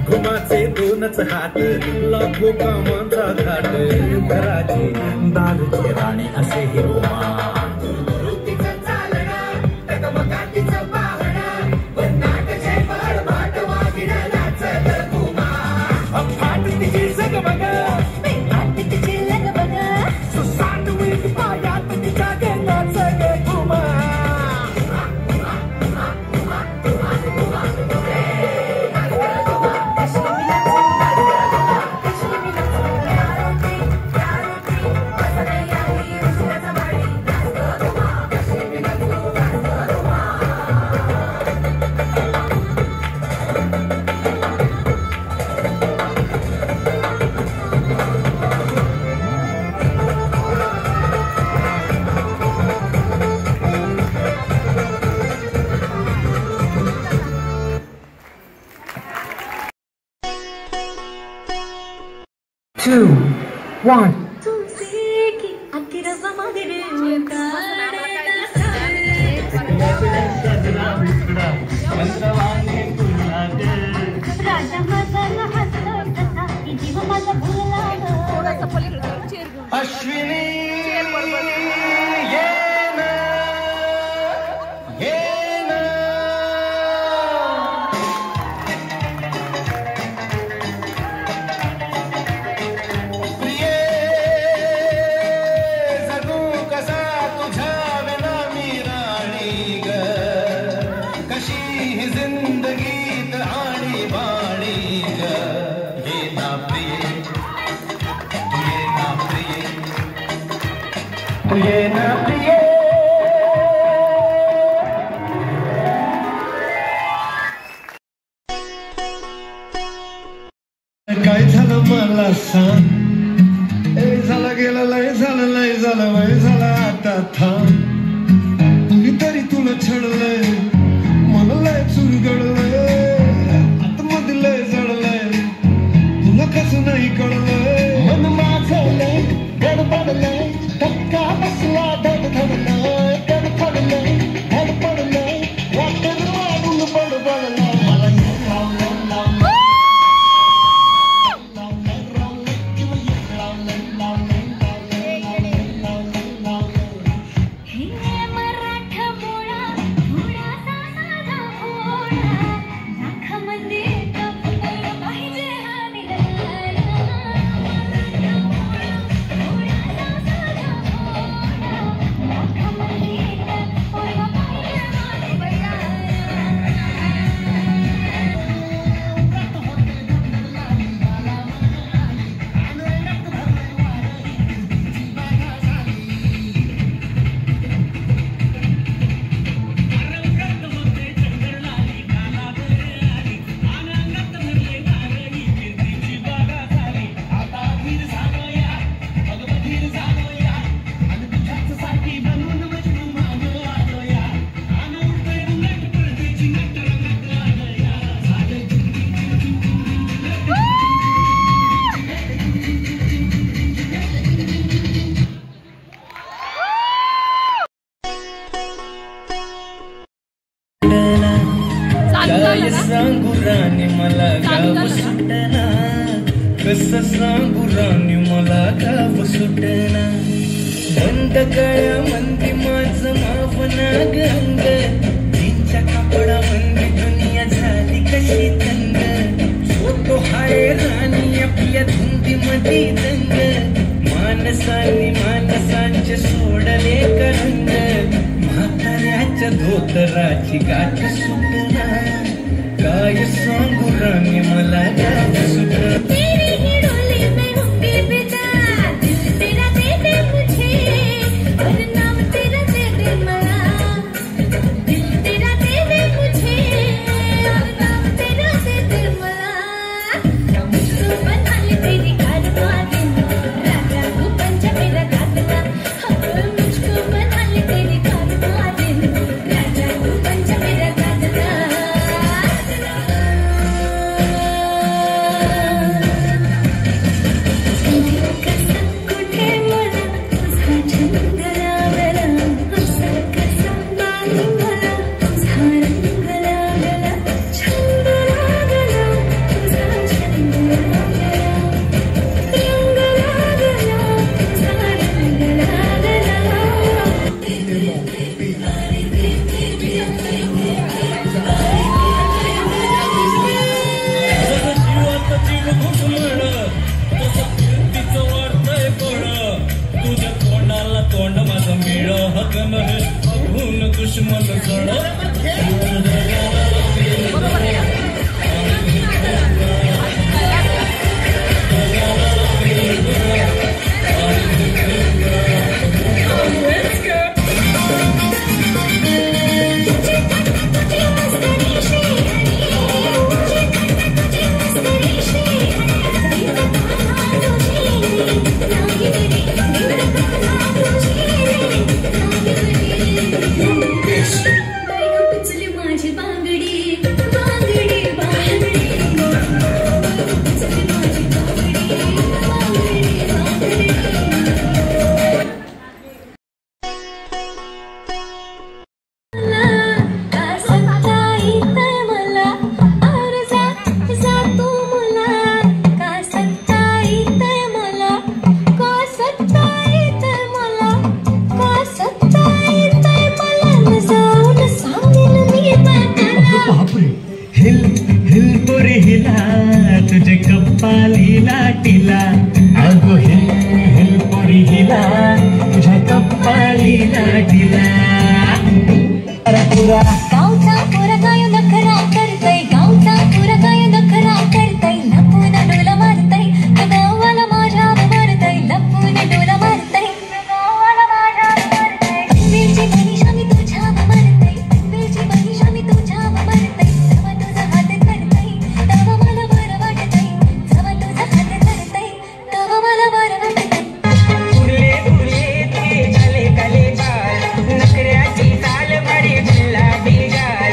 घुमाचे दोनच हात लाखो कामांचा घाट घराची दारूची राणी असे हिरोमा Two, one. अश्विनी काय झालं मला सांग ए झालं गेलं लय झालं लय झालं वय झालं आता थांब कुणीतरी तुला छळलंय मला लय चुरगळलंय आतमध्ये लय जळलंय तुला कसं नाही कळलंय मन माझं लय गडबडलंय धक्का बसला धडधडलंय गडबडलंय धडपडलंय वाटेल वाढून बडबडलंय मला सांगू राणी मला गाव सुटना कसं सांगू राणी मला गाव सुटना बंद गळ्या मंदी माझं मावना गंग तिच्या कापडा मंदी दुनिया झाली कशी थंड फोटो बाई दंग मानसांनी मानसांचे सोडले करंग म्हाताऱ्याच्या धोतराची गाठ सुटना काय सांगू राणी मला गाव सुटना दुश्मन तुझे कप्पालीला टिला अगो हिल पोरी हिला तुझ्या कप्पालीला टिला पुरा गावचा पुरा काय नखरा करतय गावचा पुरा काय नखरा करतय लपून डोला मारतय गावाला माझ्या मारतय लपून डोला मारतय गावाला माझ्या मारतय वेळची मनीषा मी तुझ्या मारतय वेळची मनीषा मी तुझ्या मारतय जवा तुझा हात धरतय तवा मला बरं वाटतय जवा तुझा हात धरतय तवा मला बरं वाटतय फुले फुले ते झाले काले बाल नखऱ्याची चाल भारी गुलाबी गाल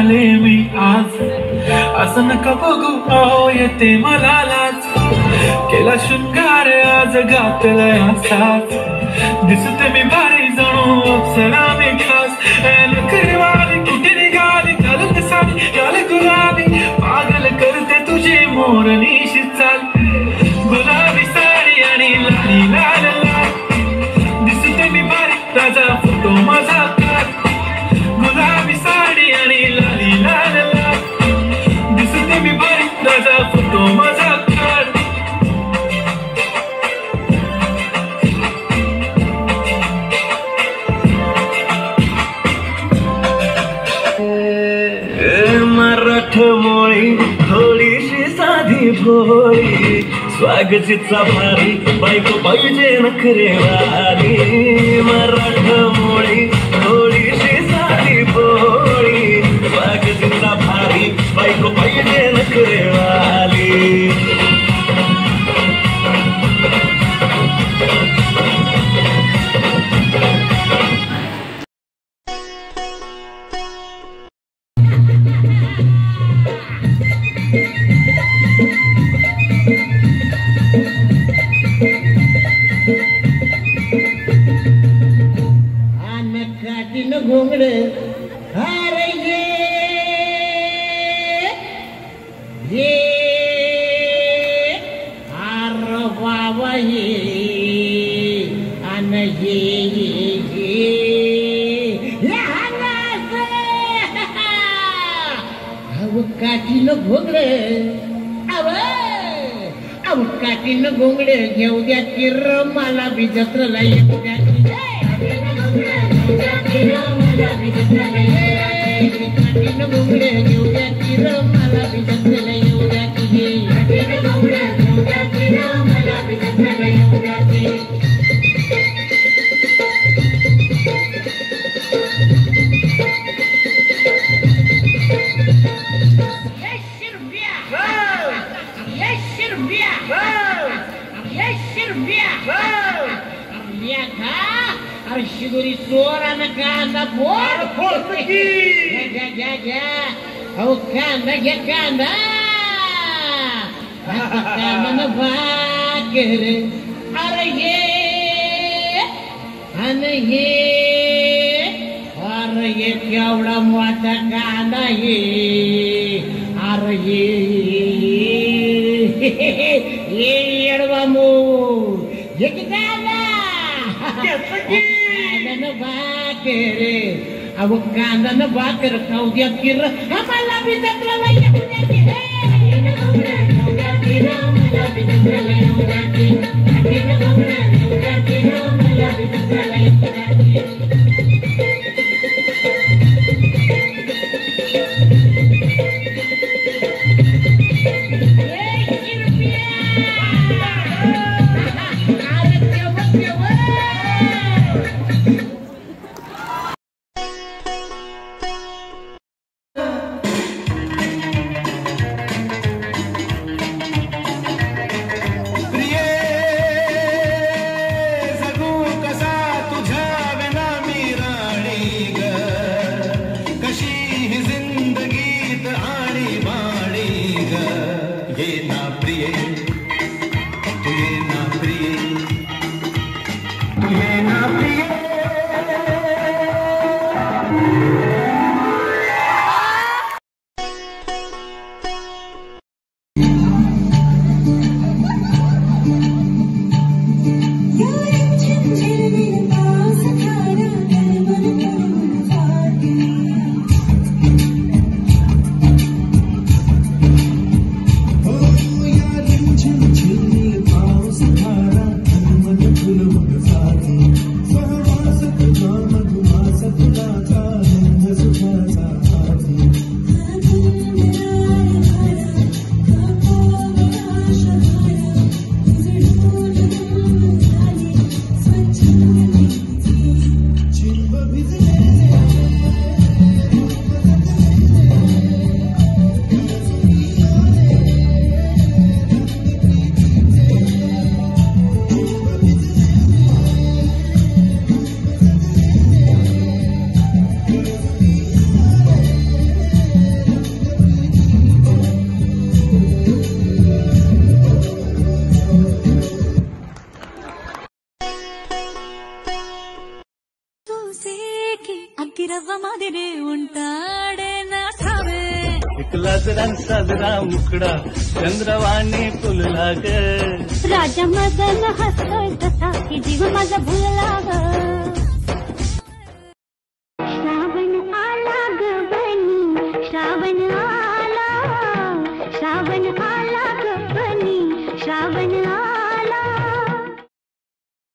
आले मी आज, असं नका बघू अहो येते मला लाज. केला शृंगार आज घातलाय असाच, दिसते मी भारी जणू अप्सरा मी खास. नखरेवाली कुठे निघाली घालत साडी घाल गुलाबी, पागल करते तुझी मोरणीशी चाल. गुलाबी साडी आणि लाली लाल लाल, दिसते मी भारी ताजा फोटो माझा काढ. गुलाबी साडी आणि लाली लाल लाल, दिसते मी भारी ताजा फोटो माझा काढ. मराठमोळी थोडीशी साधी भोळी, स्वागतीचा भारी बायको पाहिजे नखरेवाली. मराठमोळी थोडीशी साधी भोळी, स्वागतीचा भारी बायको पाहिजे नखरेवाली. घोंगड अरे ये अरे बाबा ये अन ये अव काठीनं घोंगड अव काठीनं घोंगड घेऊ द्या किर मला बी जत्रला येऊ द्या. घोंगडे घेऊ द्या किर मला बी जत्रेला येऊ द्या की. मला बी जत्रेला येऊ द्या की. शिगुरी चोरानं कांदा फोड घ्या. अहो कांदा घ्या कांदा, कांदा भाकर. अरे ये अरे ये केवढा मोठा कांदा ये. अरे ये येडवा मूळ ये कांदा भाकर. अहो कांदा भाकर खाऊ द्या किर मला बी जत्रेला येऊ द्या की. मला बी जत्रेला येऊ द्या की. मला बी जत्रेला येऊ द्या की. Switch. रव्वा मादिरे उंटाडे ना ठावे लाजरा साजरा मुखडा चंद्रवाणी फुलला ग राजा मदन हसतोय तसा की जीव माझा भुलला ग श्रावण आला ग बनी श्रावण आला